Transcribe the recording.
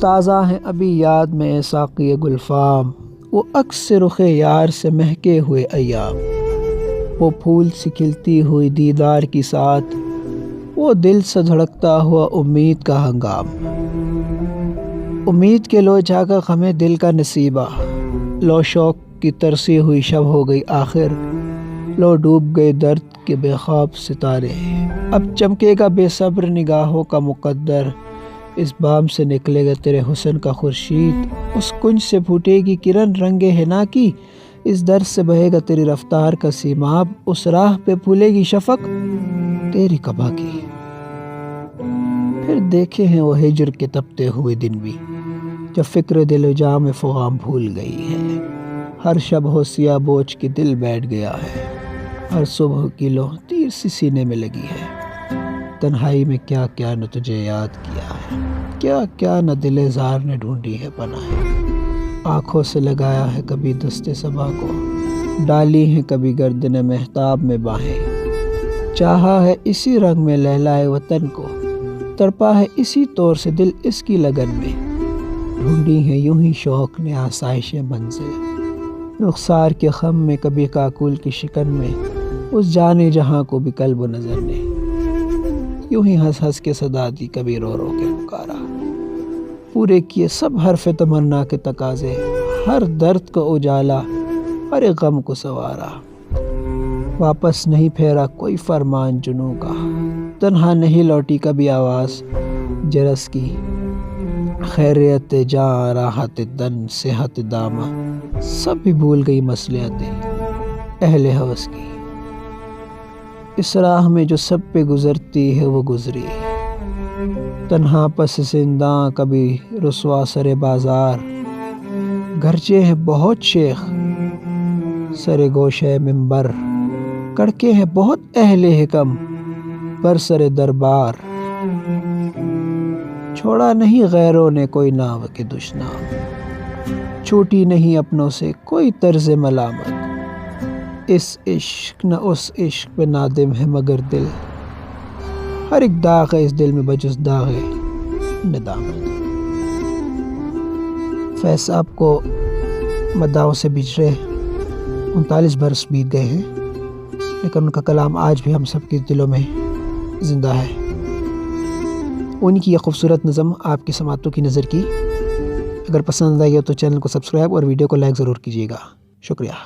تازہ ہیں ابھی یاد میں ساقی گلفام، وہ عکس رخ یار سے مہکے ہوئے ایام، وہ پھول سی کھلتی ہوئی دیدار کی ساتھ، وہ دل سے دھڑکتا ہوا امید کا ہنگام، امید کے لو جاگا غمِ دل کا نصیبہ، لو شوق کی ترسی ہوئی شب ہو گئی آخر، لو ڈوب گئے درد کے بے خواب ستارے، اب چمکے گا بے صبر نگاہوں کا مقدر، اس بام سے نکلے گا تیرے حسن کا خورشید، اس کنج سے پھوٹے گی کرن رنگ حنا کی، اس در سے بہے گا تیری رفتار کا سیماب، اس راہ پہ پھولے گی شفق تیری قبا کی۔ پھر دیکھے ہیں وہ ہجر کے تپتے ہوئے دن بھی، جب فکر دل و جام فغام بھول گئی ہے، ہر شب ہو سیاہ بوجھ کے دل بیٹھ گیا ہے، ہر صبح کی لو تیر سی سینے میں لگی ہے، تنہائی میں کیا کیا نہ تجھے یاد کیا ہے، کیا کیا نہ دل زار نے ڈھونڈی ہے پناہ، آنکھوں سے لگایا ہے کبھی دست صبا کو، ڈالی ہیں کبھی گردن مہتاب میں باہیں، چاہا ہے اسی رنگ میں لہلائے وطن کو، تڑپا ہے اسی طور سے دل اس کی لگن میں، ڈھونڈی ہیں یوں ہی شوق نے آسائش منزل، رخسار کے خم میں کبھی کاکل کی شکن میں، اس جانے جہاں کو بھی قلب و نظر نے، یوں ہی ہنس ہنس کے صدا دی کبھی رو رو کے پکارا، پورے کیے سب حرف تمنا کے تقاضے، ہر درد کو اجالا ہر ایک غم کو سنوارا، واپس نہیں پھیرا کوئی فرمان جنوں کا، تنہا نہیں لوٹی کبھی آواز جرس کی، خیریت جاں راحت دن صحت دامہ، سب بھی بھول گئی مصلحتیں اہل ہوس کی، اس راہ میں جو سب پہ گزرتی ہے وہ گزری، تنہا پس زنداں کبھی رسوا سر بازار، گھرچے ہیں بہت شیخ سر گوشے منبر، کڑکے ہیں بہت اہل حکم پر سر دربار، چھوڑا نہیں غیروں نے کوئی ناو کے دشنام، چھوٹی نہیں اپنوں سے کوئی طرز ملامت، اس عشق نہ اس عشق پہ نادم ہے مگر دل، ہر ایک داغ ہے اس دل میں بجز داغ ندامت۔ فیض صاحب کو مداحوں سے بچھڑے 39 برس بیت گئے ہیں، لیکن ان کا کلام آج بھی ہم سب کے دلوں میں زندہ ہے۔ ان کی یہ خوبصورت نظم آپ کی سماعتوں کی نظر کی، اگر پسند آئی ہے تو چینل کو سبسکرائب اور ویڈیو کو لائک ضرور کیجیے گا۔ شکریہ۔